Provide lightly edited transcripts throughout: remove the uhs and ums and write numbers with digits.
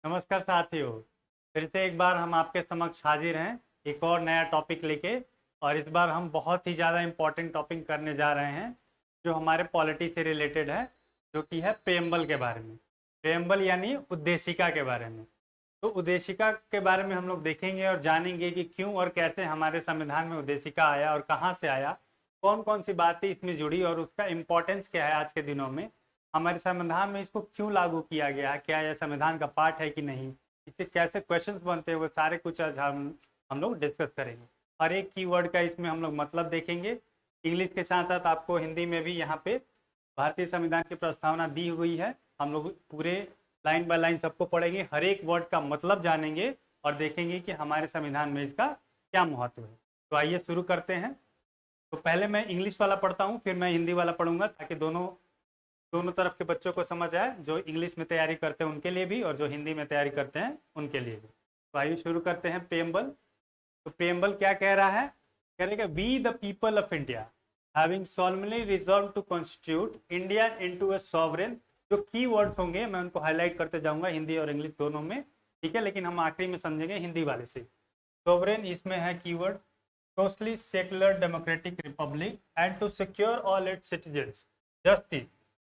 नमस्कार साथियों। फिर से एक बार हम आपके समक्ष हाजिर हैं एक और नया टॉपिक लेके। और इस बार हम बहुत ही ज़्यादा इम्पोर्टेंट टॉपिक करने जा रहे हैं जो हमारे पॉलिटी से रिलेटेड है, जो कि है प्रेम्बल के बारे में। प्रेम्बल यानी उद्देशिका के बारे में। तो उद्देशिका के बारे में हम लोग देखेंगे और जानेंगे कि क्यों और कैसे हमारे संविधान में उद्देशिका आया और कहाँ से आया, कौन कौन सी बातें इसमें जुड़ी और उसका इम्पोर्टेंस क्या है आज के दिनों में, हमारे संविधान में इसको क्यों लागू किया गया, क्या यह संविधान का पार्ट है कि नहीं, इससे कैसे क्वेश्चंस बनते हैं, वो सारे कुछ आज हम लोग डिस्कस करेंगे। हर एक कीवर्ड का इसमें हम लोग मतलब देखेंगे। इंग्लिश के साथ साथ आपको हिंदी में भी यहाँ पे भारतीय संविधान की प्रस्तावना दी हुई है। हम लोग पूरे लाइन बाय लाइन सबको पढ़ेंगे, हर एक वर्ड का मतलब जानेंगे और देखेंगे कि हमारे संविधान में इसका क्या महत्व है। तो आइए शुरू करते हैं। तो पहले मैं इंग्लिश वाला पढ़ता हूँ, फिर मैं हिंदी वाला पढ़ूंगा, ताकि दोनों तरफ के बच्चों को समझ आए, जो इंग्लिश में तैयारी करते हैं उनके लिए भी और जो हिंदी में तैयारी करते हैं उनके लिए भी। तो आइए शुरू करते हैं प्रेम्बल। तो प्रेम्बल क्या कह रहा है? कह रहे हैं we the people of India having solemnly resolved to constitute India into a sovereign. जो की वर्ड्स होंगे मैं उनको हाईलाइट करते जाऊंगा हिंदी और इंग्लिश दोनों में, ठीक है, लेकिन हम आखिरी में समझेंगे हिंदी वाले से। सॉवरेन इसमें है keyword, socially secular democratic republic and to secure all its citizens justice.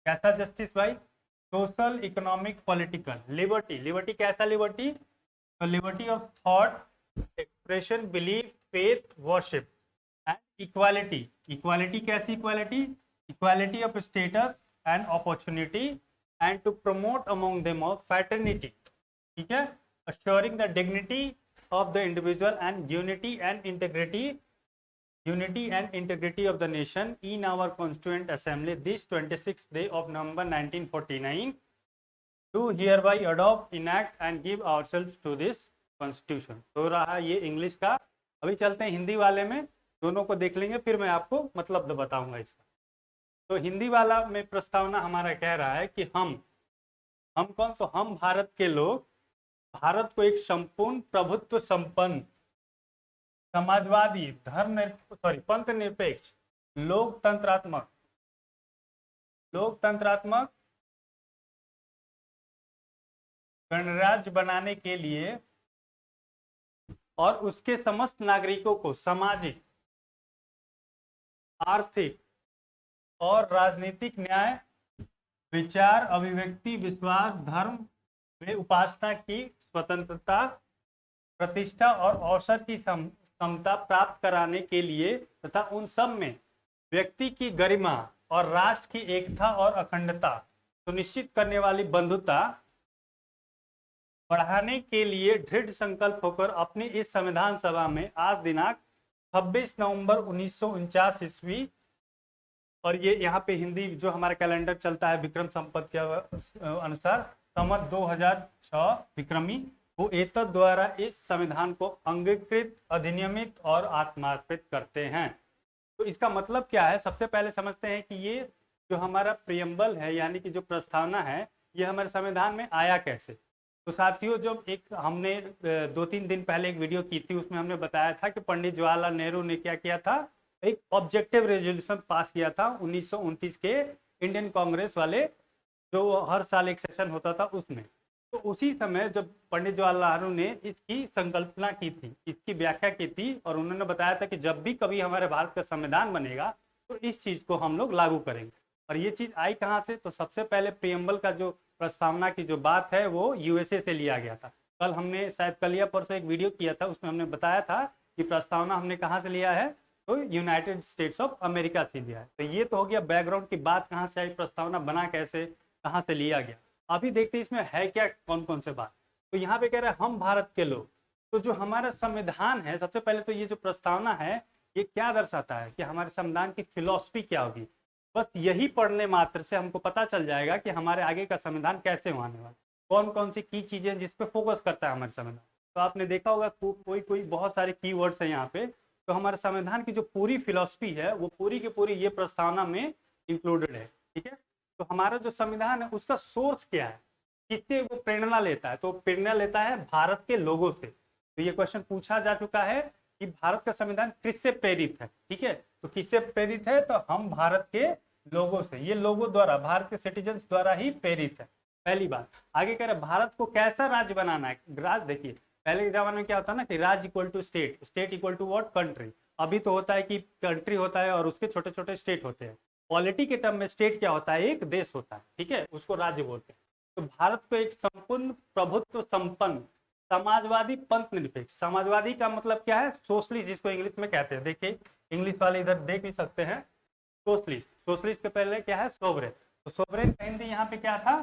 कैसा जस्टिस भाई? Social, economic, political liberty. Liberty कैसा लिबर्टी? तो liberty of thought, expression, belief, faith, worship and equality. Equality कैसी equality? Equality of status and opportunity and to promote among them of fraternity, ठीक है, assuring the dignity of the individual and unity and integrity of the nation in our constituent assembly this 26th day of November 1949 to hereby adopt, enact and give ourselves to this constitution। तो रहा ये English का। अभी चलते हैं हिंदी वाले में, दोनों को देख लेंगे, फिर मैं आपको मतलब बताऊंगा इसका। तो हिंदी वाला में प्रस्तावना हमारा कह रहा है कि हम कौन? तो हम भारत के लोग भारत को एक संपूर्ण प्रभुत्व संपन्न समाजवादी पंथ निरपेक्ष लोकतंत्रात्मक गणराज्य बनाने के लिए और उसके समस्त नागरिकों को सामाजिक, आर्थिक और राजनीतिक न्याय, विचार, अभिव्यक्ति, विश्वास, धर्म में उपासना की स्वतंत्रता, प्रतिष्ठा और अवसर की समता प्राप्त कराने के लिए तथा उन सब में व्यक्ति की गरिमा और राष्ट्र की एकता और अखंडता सुनिश्चित करने वाली बंधुता बढ़ाने के लिए दृढ़ संकल्प होकर अपनी इस संविधान सभा में आज दिनांक 26 नवंबर 1949 ईस्वी, और ये यहाँ पे हिंदी जो हमारा कैलेंडर चलता है विक्रम संपत के अनुसार संवत 2006 विक्रमी, वो एतद द्वारा इस संविधान को अंगीकृत, अधिनियमित और आत्मार्पित करते हैं। तो इसका मतलब क्या है? सबसे पहले समझते हैं कि ये जो हमारा प्रियम्बल है, यानी कि जो प्रस्तावना है, ये हमारे संविधान में आया कैसे। तो साथियों, जब हमने 2-3 दिन पहले एक वीडियो की थी, उसमें हमने बताया था कि पंडित जवाहरलाल नेहरू ने क्या किया था, एक ऑब्जेक्टिव रेजोल्यूशन पास किया था 1929 के इंडियन कांग्रेस वाले, जो हर साल एक सेशन होता था उसमें। तो उसी समय जब पंडित जवाहरलाल नेहरू ने इसकी संकल्पना की थी, इसकी व्याख्या की थी, और उन्होंने बताया था कि जब भी कभी हमारे भारत का संविधान बनेगा तो इस चीज को हम लोग लागू करेंगे। और ये चीज आई कहाँ से? तो सबसे पहले प्रियम्बल का जो प्रस्तावना की जो बात है वो यूएसए से लिया गया था। कल हमने शायद कल या परसों एक वीडियो किया था, उसमें हमने बताया था कि प्रस्तावना हमने कहाँ से लिया है, तो यूनाइटेड स्टेट्स ऑफ अमेरिका से लिया है। तो ये तो हो गया बैकग्राउंड की बात, कहाँ से आई प्रस्तावना, बना कैसे, कहाँ से लिया गया। अभी देखते हैं इसमें है क्या, कौन कौन से बात। तो यहाँ पे कह रहे हैं हम भारत के लोग। तो जो हमारा संविधान है, सबसे पहले तो ये जो प्रस्तावना है ये क्या दर्शाता है कि हमारे संविधान की फिलॉसफी क्या होगी। बस यही पढ़ने मात्र से हमको पता चल जाएगा कि हमारे आगे का संविधान कैसे होने वाला, कौन कौन सी की चीजें जिसपे फोकस करता है हमारे संविधान। तो आपने देखा होगा कोई बहुत सारे कीवर्ड्स हैं यहाँ पे। तो हमारे संविधान की जो पूरी फिलॉसफी है वो पूरी की पूरी ये प्रस्तावना में इंक्लूडेड है, ठीक है। तो हमारा जो संविधान है उसका सोर्स क्या है, किससे वो प्रेरणा लेता है? तो प्रेरणा लेता है भारत के लोगों से। तो ये क्वेश्चन पूछा जा चुका है कि भारत का संविधान किससे प्रेरित है, ठीक है। तो किससे प्रेरित है? तो हम भारत के लोगों से, ये लोगों द्वारा, भारत के सिटीजन्स द्वारा ही प्रेरित है। पहली बात। आगे कह रहे भारत को कैसा राज्य बनाना है। राज्य देखिए, पहले के जमाने में क्या होता है ना कि राज्य equal to state, state equal to what, country. अभी तो होता है कि कंट्री होता है और उसके छोटे छोटे स्टेट होते हैं। पॉलिटी के टर्म में स्टेट क्या होता है, एक देश होता है, ठीक है, उसको राज्य बोलते हैं। तो भारत को एक संपूर्ण प्रभुत्व संपन्न समाजवादी पंथ निरपेक्ष, समाजवादी का मतलब क्या है, सोशलिस्ट जिसको इंग्लिश में कहते हैं। देखिए इंग्लिश वाले इधर देख भी सकते हैं, सोशलिस्ट। सोशलिस्ट के पहले क्या है, सोवरेन। तो सोवरेन का हिंदी यहाँ पे क्या था,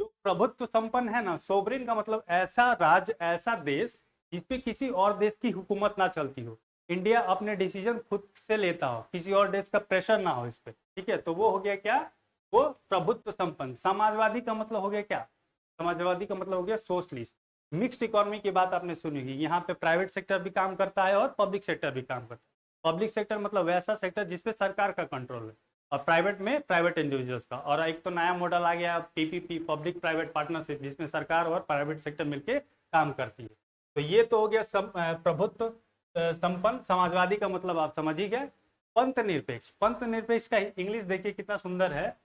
जो प्रभुत्व संपन्न है ना। सोवरेन का मतलब ऐसा राज्य, ऐसा देश जिसपे किसी और देश की हुकूमत ना चलती हो, इंडिया अपने डिसीजन खुद से लेता हो, किसी और देश का प्रेशर ना हो इस पे, ठीक है। तो वो हो गया क्या, वो प्रभुत्व संपन्न। समाजवादी का मतलब हो गया क्या, समाजवादी का मतलब हो गया सोशलिस्ट। मिक्स्ड इकोनॉमी की बात आपने सुनी होगी, यहाँ पे प्राइवेट सेक्टर भी काम करता है और पब्लिक सेक्टर भी काम करता है। पब्लिक सेक्टर मतलब वैसा सेक्टर जिसपे सरकार का कंट्रोल है, और प्राइवेट में प्राइवेट इंडिविजुअल्स का। और एक तो नया मॉडल आ गया पीपीपी, पब्लिक प्राइवेट पार्टनरशिप, जिसमें सरकार और प्राइवेट सेक्टर मिलकर काम करती है। तो ये तो हो गया प्रभुत्व संपन्न। समाजवादी का मतलब आप समझ ही गए। पंथ निरपेक्ष, पंथ निरपेक्ष का इंग्लिश देखिए कितना सुंदर है।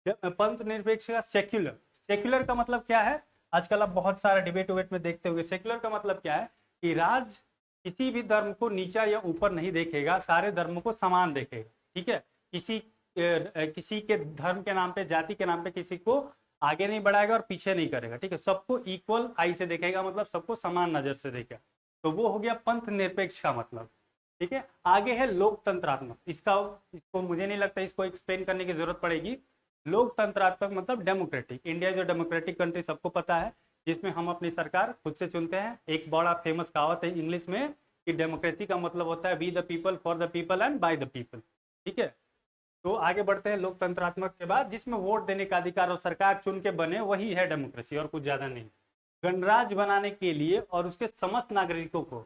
पंथ निरपेक्ष का सेक्युलर, सेक्युलर का मतलब क्या है, आजकल आप बहुत सारा डिबेट उबेट में देखते होंगे। सेक्युलर का मतलब क्या है कि राज किसी भी धर्म को नीचा या ऊपर नहीं देखेगा, सारे धर्मों को समान देखेगा, ठीक है। किसी के धर्म के नाम पे, जाति के नाम पे किसी को आगे नहीं बढ़ाएगा और पीछे नहीं करेगा, ठीक है। सबको इक्वल आई से देखेगा, मतलब सबको समान नजर से देखेगा। तो वो हो गया पंथ निरपेक्ष का मतलब, ठीक है। आगे है लोकतंत्रात्मक। इसको मुझे नहीं लगता इसको एक्सप्लेन करने की जरूरत पड़ेगी। लोकतंत्रात्मक मतलब डेमोक्रेटिक। इंडिया जो डेमोक्रेटिक कंट्री सबको पता है, जिसमें हम अपनी सरकार खुद से चुनते हैं। एक बड़ा फेमस कहावत है इंग्लिश में कि डेमोक्रेसी का मतलब होता है we the people, for the people and by the people, ठीक है। तो आगे बढ़ते हैं लोकतंत्रात्मक के बाद, जिसमें वोट देने का अधिकार और सरकार चुन के बने, वही है डेमोक्रेसी, और कुछ ज्यादा नहीं। गणराज्य बनाने के लिए और उसके समस्त नागरिकों को,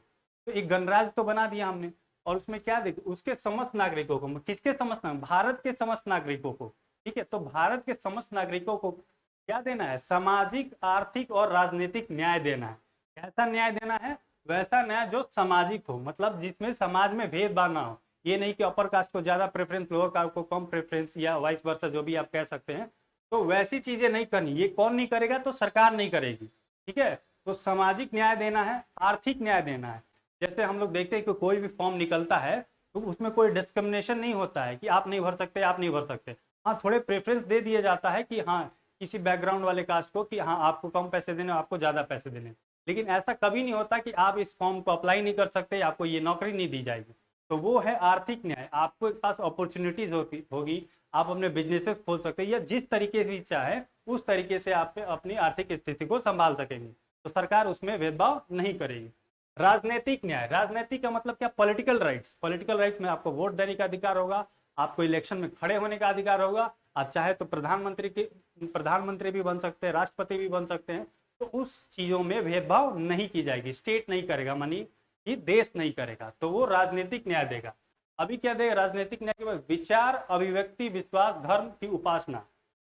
तो एक गणराज्य तो बना दिया हमने, और उसमें क्या देखिए, उसके समस्त नागरिकों को, किसके समस्त, भारत के समस्त नागरिकों को, ठीक है। तो भारत के समस्त नागरिकों को क्या देना है, सामाजिक, आर्थिक और राजनीतिक न्याय देना है। कैसा न्याय देना है, वैसा न्याय जो सामाजिक हो, मतलब जिसमें समाज में भेदभाव ना हो। ये नहीं कि अपर कास्ट को ज्यादा प्रेफरेंस, लोअर कास्ट को कम प्रेफरेंस, या वाइस वर्सा, जो भी आप कह सकते हैं। तो वैसी चीजें नहीं करनी। ये कौन नहीं करेगा, तो सरकार नहीं करेगी, ठीक है। तो सामाजिक न्याय देना है, आर्थिक न्याय देना है। जैसे हम लोग देखते हैं कि कोई भी फॉर्म निकलता है तो उसमें कोई डिस्क्रिमिनेशन नहीं होता है कि आप नहीं भर सकते, आप नहीं भर सकते। हाँ, थोड़े प्रेफरेंस दे दिया जाता है कि हाँ किसी बैकग्राउंड वाले कास्ट को कि हाँ आपको कम पैसे देने, आपको ज्यादा पैसे देने। लेकिन ऐसा कभी नहीं होता कि आप इस फॉर्म को अप्लाई नहीं कर सकते, आपको ये नौकरी नहीं दी जाएगी। तो वो है आर्थिक न्याय। आपके पास अपॉर्चुनिटीज होगी, आप अपने बिजनेसेस खोल सकते हैं, या जिस तरीके से चाहे उस तरीके से आप अपनी आर्थिक स्थिति को संभाल सकेंगे। तो सरकार उसमें भेदभाव नहीं करेगी। राजनीतिक न्याय, राजनीतिक का मतलब क्या, पॉलिटिकल राइट्स। पॉलिटिकल राइट्स में आपको वोट देने का अधिकार होगा, आपको इलेक्शन में खड़े होने का अधिकार होगा, आप चाहे तो प्रधानमंत्री भी बन सकते हैं, राष्ट्रपति भी बन सकते हैं। तो उस चीजों में भेदभाव नहीं की जाएगी, स्टेट नहीं करेगा, मानी कि देश नहीं करेगा। तो वो राजनीतिक न्याय देगा। अभी क्या देगा राजनीतिक न्याय के बाद, विचार, अभिव्यक्ति, विश्वास, धर्म की उपासना।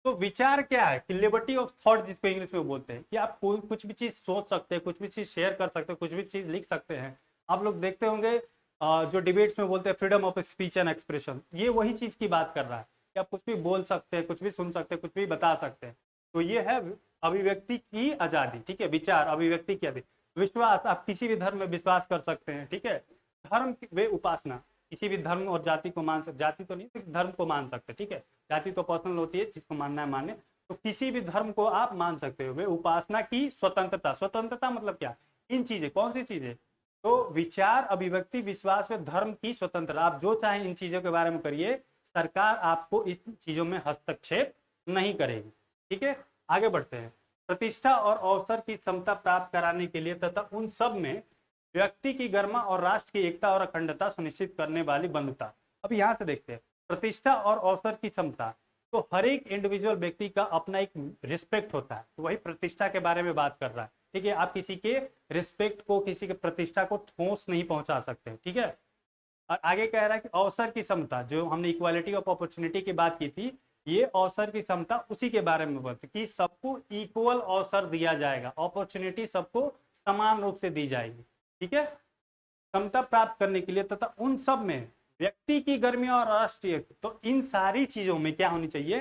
तो विचार क्या है कि लिबर्टी ऑफ थॉट, जिसको इंग्लिश में बोलते हैं, कि आप कुछ भी चीज सोच सकते हैं, कुछ भी चीज शेयर कर सकते हैं, कुछ भी चीज लिख सकते हैं। आप लोग देखते होंगे जो डिबेट्स में बोलते हैं freedom of speech and expression, ये वही चीज की बात कर रहा है कि आप कुछ भी बोल सकते हैं, कुछ भी सुन सकते हैं, कुछ भी बता सकते हैं। तो ये है अभिव्यक्ति की आजादी, ठीक है। विचार, अभिव्यक्ति की आजादी। विश्वास, आप किसी भी धर्म में विश्वास कर सकते हैं, ठीक है। धर्म वे उपासना, किसी भी धर्म और जाति को मान सकते, जाति तो नहीं, धर्म को मान सकते, ठीक है। जाति तो पर्सनल होती है, जिसको मानना है माने। तो किसी भी धर्म को आप मान सकते हो। वे उपासना की स्वतंत्रता, स्वतंत्रता मतलब क्या, इन चीजें, कौन सी चीजें, तो विचार, अभिव्यक्ति, विश्वास व धर्म की स्वतंत्रता। आप जो चाहे इन चीजों के बारे में करिए, सरकार आपको इस चीजों में हस्तक्षेप नहीं करेगी, ठीक है। आगे बढ़ते हैं। प्रतिष्ठा और अवसर की समता प्राप्त कराने के लिए तथा उन सब में व्यक्ति की गरिमा और राष्ट्र की एकता और अखंडता सुनिश्चित करने वाली बंधुता। अब यहाँ से देखते हैं, प्रतिष्ठा और अवसर की समता। तो हर एक इंडिविजुअल व्यक्ति का अपना एक रिस्पेक्ट होता है, तो वही प्रतिष्ठा के बारे में बात कर रहा है, ठीक है। आप किसी के रिस्पेक्ट को, किसी के प्रतिष्ठा को ठोस नहीं पहुंचा सकते, ठीक है। और आगे कह रहा है कि अवसर की समता, जो हमने इक्वालिटी ऑफ अपॉर्चुनिटी की बात की थी, ये अवसर की समता उसी के बारे में बोलते कि सबको इक्वल अवसर दिया जाएगा, अपॉर्चुनिटी सबको समान रूप से दी जाएगी, ठीक है। समता प्राप्त करने के लिए तथा उन सब में व्यक्ति की गर्मी और राष्ट्रीय, तो इन सारी चीजों में क्या होनी चाहिए,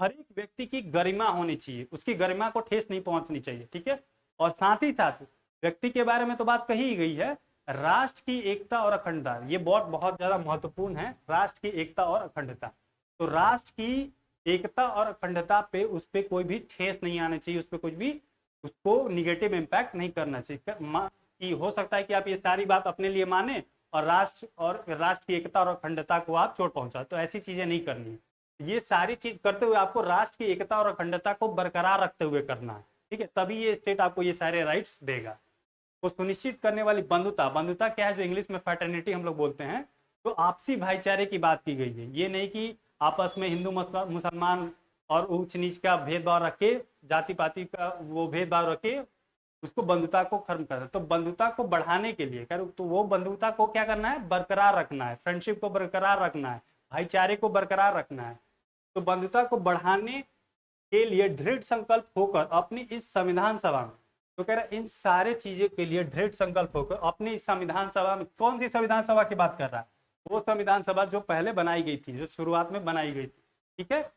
हर एक व्यक्ति की गरिमा होनी चाहिए, उसकी गरिमा को ठेस नहीं पहुंचनी चाहिए, ठीक है। और साथ ही साथ व्यक्ति के बारे में तो बात कही ही गई है, राष्ट्र की एकता और अखंडता, ये बहुत बहुत ज्यादा महत्वपूर्ण है, राष्ट्र की एकता और अखंडता। तो राष्ट्र की एकता और अखंडता पे उस पर कोई भी ठेस नहीं आना चाहिए, उस पर कुछ भी उसको निगेटिव इम्पैक्ट नहीं करना चाहिए। कि हो सकता है कि आप ये सारी बात अपने लिए माने और राष्ट्र की एकता और अखंडता को आप चोट पहुंचा, तो ऐसी चीजें नहीं करनी है। ये सारी चीज करते हुए आपको राष्ट्र की एकता और अखंडता को बरकरार रखते हुए करना है, ठीक है, तभी ये स्टेट आपको ये सारे राइट्स देगा। को सुनिश्चित करने वाली बंधुता, बंधुता क्या है, जो इंग्लिश में फ्रेटर्निटी हम लोग बोलते हैं, तो आपसी भाईचारे की बात की गई है। ये नहीं कि आपस में हिंदू मुसलमान और ऊंच नीच का भेदभाव रख के, जाति पाति का वो भेदभाव रख के उसको बंधुता को खत्म करना। तो बंधुता को बढ़ाने के लिए तो वो बंधुता को क्या करना है, बरकरार रखना है, फ्रेंडशिप को बरकरार रखना है, भाईचारे को बरकरार रखना है। तो बंधुता को बढ़ाने के लिए दृढ़ संकल्प होकर अपनी इस संविधान सभा में, तो कह रहा है इन सारे चीजों के लिए दृढ़ संकल्प होकर अपनी इस संविधान सभा में, कौन सी संविधान सभा की बात कर रहा है, वो संविधान सभा जो पहले बनाई गई थी, जो शुरुआत में बनाई गई थी, ठीक है।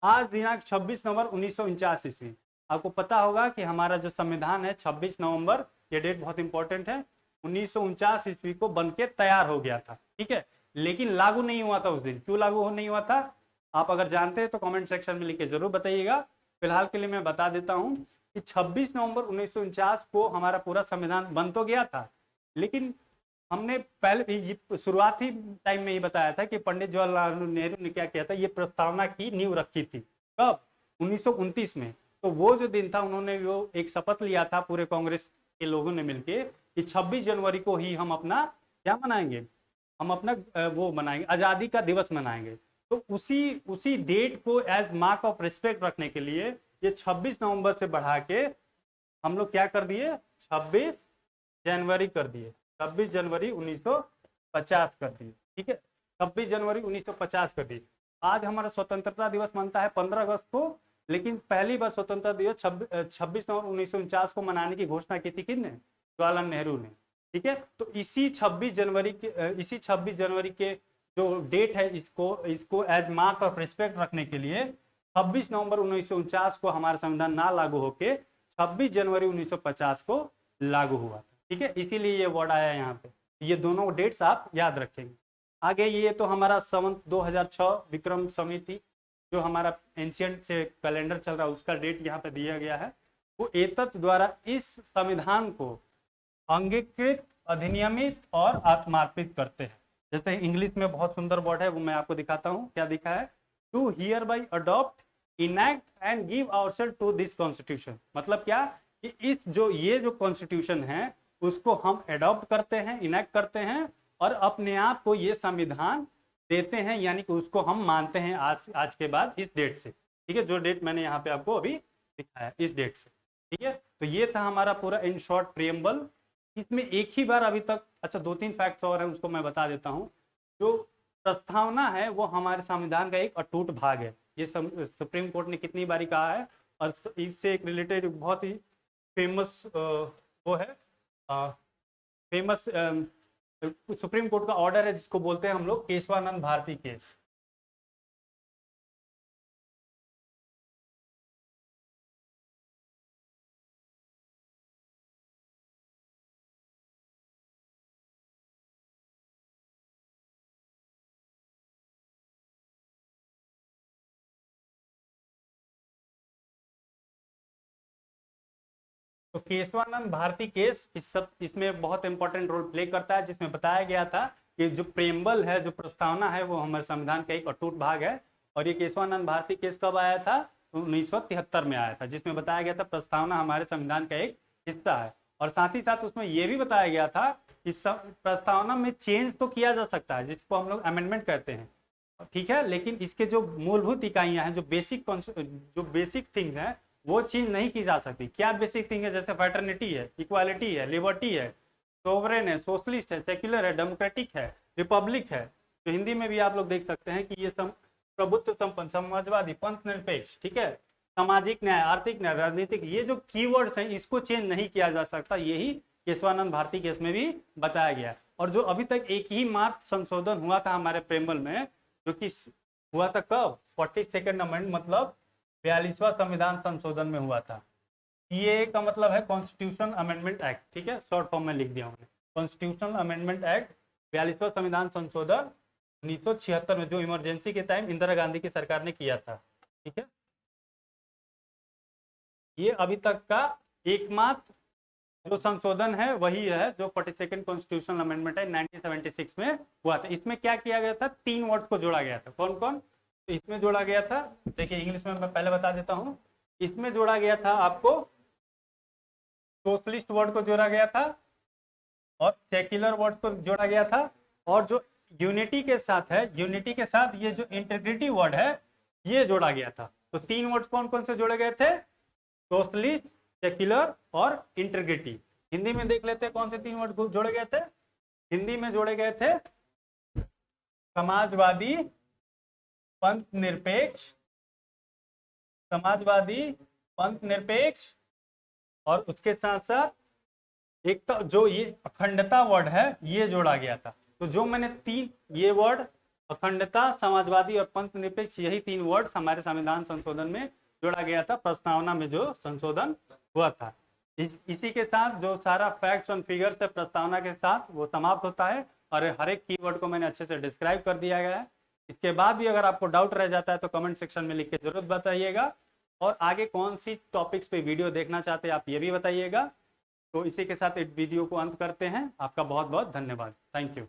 आज दिनांक 26 नवंबर 1949 ईस्वी। आपको पता होगा कि हमारा जो संविधान है 26 नवंबर, ये डेट बहुत इंपॉर्टेंट है, 1949 ईस्वी को बनके तैयार हो गया था, ठीक है, लेकिन लागू नहीं हुआ था उस दिन। क्यों लागू नहीं हुआ था, आप अगर जानते हैं तो कमेंट सेक्शन में लिख के जरूर बताइएगा। फिलहाल के लिए मैं बता देता हूं कि 26 नवंबर 1949 को हमारा पूरा संविधान बन तो गया था, लेकिन हमने पहले शुरुआती टाइम में ही बताया था कि पंडित जवाहरलाल नेहरू ने क्या किया था, ये प्रस्तावना की नींव रखी थी। कब, 1929 में। तो वो जो दिन था, उन्होंने वो एक शपथ लिया था पूरे कांग्रेस के लोगों ने मिलके कि 26 जनवरी को ही हम अपना क्या मनाएंगे, हम अपना वो मनाएंगे, आजादी का दिवस मनाएंगे। तो उसी डेट को एज मार्क ऑफ रिस्पेक्ट रखने के लिए ये 26 नवंबर से बढ़ा के हम लोग क्या कर दिए, 26 जनवरी कर दिए, 26 जनवरी 1950 कर दिए, ठीक है, 26 जनवरी 1950 कर दिए। आज हमारा स्वतंत्रता दिवस मनता है 15 अगस्त को, लेकिन पहली बार स्वतंत्रता दिवस 26 नवंबर 1949 को मनाने की घोषणा की थी किसने, जवाहरलाल नेहरू ने, ठीक है। तो इसी 26 जनवरी के जो डेट है, इसको एज मार्क ऑफ रिस्पेक्ट रखने के लिए 26 नवंबर 1949 को हमारा संविधान ना लागू होके 26 जनवरी 1950 को लागू हुआ था, ठीक है, इसीलिए ये वर्ड आया यहाँ पे। ये दोनों डेट्स आप याद रखेंगे। आगे ये तो हमारा संवत 2006 विक्रम समिति, जो हमारा एंशियंट से कैलेंडर चल रहा है, उसका डेट यहाँ पे दिया गया है। वो एतत् द्वारा इस संविधान को अंगीकृत, अधिनियमित और आत्मार्पित करते हैं। जैसे इंग्लिश में बहुत सुंदर वर्ड है, वो मैं आपको दिखाता हूँ, क्या दिखा है, to hereby adopt, enact and give ourselves to this constitution. मतलब क्या कि ये जो कॉन्स्टिट्यूशन है उसको हम एडॉप्ट करते हैं, इनैक्ट करते हैं और अपने आप को ये संविधान देते हैं, यानी कि उसको हम मानते हैं आज के बाद इस डेट से, ठीक है, जो डेट मैंने यहाँ पे आपको अभी दिखाया इस डेट से, ठीक है। तो ये था हमारा पूरा इन शॉर्ट प्रियम्बल। इसमें एक ही बार अभी तक, अच्छा 2-3 फैक्ट्स और हैं, उसको मैं बता देता हूँ। जो प्रस्तावना है वो हमारे संविधान का एक अटूट भाग है। ये सुप्रीम कोर्ट ने कितनी बारी कहा है, और इससे एक रिलेटेड बहुत ही फेमस वो है, फेमस सुप्रीम कोर्ट का ऑर्डर है जिसको बोलते हैं हम लोग केशवानंद भारती केस। तो केशवानंद भारती केस इसमें बहुत इंपॉर्टेंट रोल प्ले करता है, जिसमें बताया गया था कि जो प्रेम्बल है, जो प्रस्तावना है, वो हमारे संविधान का एक अटूट भाग है। और ये केशवानंद भारती केस कब आया था, 1973 में आया था, जिसमें बताया गया था प्रस्तावना हमारे संविधान का एक हिस्सा है। और साथ ही साथ उसमें यह भी बताया गया था कि प्रस्तावना में चेंज तो किया जा सकता है, जिसको हम लोग अमेंडमेंट कहते हैं, ठीक है, लेकिन इसके जो मूलभूत इकाइयां हैं, जो बेसिक थिंग्स हैं, वो चीज नहीं की जा सकती। क्या बेसिक थिंग है, जैसे फ्रेटर्निटी है, इक्वालिटी है, लिबर्टी है, सोवरेन है, सोशलिस्ट है, सेक्युलर है, डेमोक्रेटिक है, रिपब्लिक है। तो हिंदी में भी आप लोग देख सकते हैं कि ये प्रभुत्व संपन्न, समाजवादी, पंथ निरपेक्ष, ठीक है, सामाजिक न्याय, आर्थिक न्याय, राजनीतिक, ये जो कीवर्ड्स हैं इसको चेंज नहीं किया जा सकता। यही केशवानंद भारती केस में भी बताया गया। और जो अभी तक एक ही मात्र संशोधन हुआ था हमारे प्रेमबल में, जो कि हुआ था कब, 42nd अमेंडमेंट, मतलब 42वां संविधान संशोधन में हुआ था। सीएए का मतलब है कॉन्स्टिट्यूशन अमेंडमेंट एक्ट, ठीक है, शॉर्ट फॉर्म में लिख दिया हमने, कॉन्स्टिट्यूशनल अमेंडमेंट एक्ट 42वां संविधान संशोधन 1976 में, जो इमरजेंसी के टाइम इंदिरा गांधी की सरकार ने किया था, ठीक है। ये अभी तक का एकमात्र जो संशोधन है वही है जो 42nd कॉन्स्टिट्यूशनल अमेंडमेंट है 1976 में हुआ था। इसमें क्या किया गया था, 3 वर्ड्स को जोड़ा गया था। कौन कौन? तो इसमें जोड़ा गया था, देखिए इंग्लिश में मैं पहले बता देता हूं, इसमें जोड़ा गया था आपको सोशलिस्ट वर्ड को जोड़ा गया था और सेक्युलर वर्ड को जोड़ा गया था, और जो यूनिटी के साथ है, यूनिटी के साथ ये जो इंटीग्रिटी वर्ड है ये जोड़ा गया था। तो 3 वर्ड्स कौन कौन से जोड़े गए थे? सोशलिस्ट, सेक्युलर और इंटीग्रिटी। हिंदी में देख लेते हैं कौन से 3 वर्ड जोड़े गए थे। हिंदी में जोड़े गए थे समाजवादी, पंथ निरपेक्ष, समाजवादी, पंथ निरपेक्ष, और उसके साथ साथ एक तो जो ये अखंडता वर्ड है ये जोड़ा गया था। तो जो मैंने 3 ये वर्ड, अखंडता, समाजवादी और पंथ निरपेक्ष, यही 3 वर्ड हमारे संविधान संशोधन में जोड़ा गया था, प्रस्तावना में जो संशोधन हुआ था। इसी के साथ जो सारा फैक्ट्स और फिगर्स है प्रस्तावना के साथ वो समाप्त होता है, और हर एक कीवर्ड को मैंने अच्छे से डिस्क्राइब कर दिया गया है। इसके बाद भी अगर आपको डाउट रह जाता है तो कमेंट सेक्शन में लिख के जरूर बताइएगा, और आगे कौन सी टॉपिक्स पे वीडियो देखना चाहते हैं आप ये भी बताइएगा। तो इसी के साथ इस वीडियो को अंत करते हैं। आपका बहुत बहुत धन्यवाद। Thank you.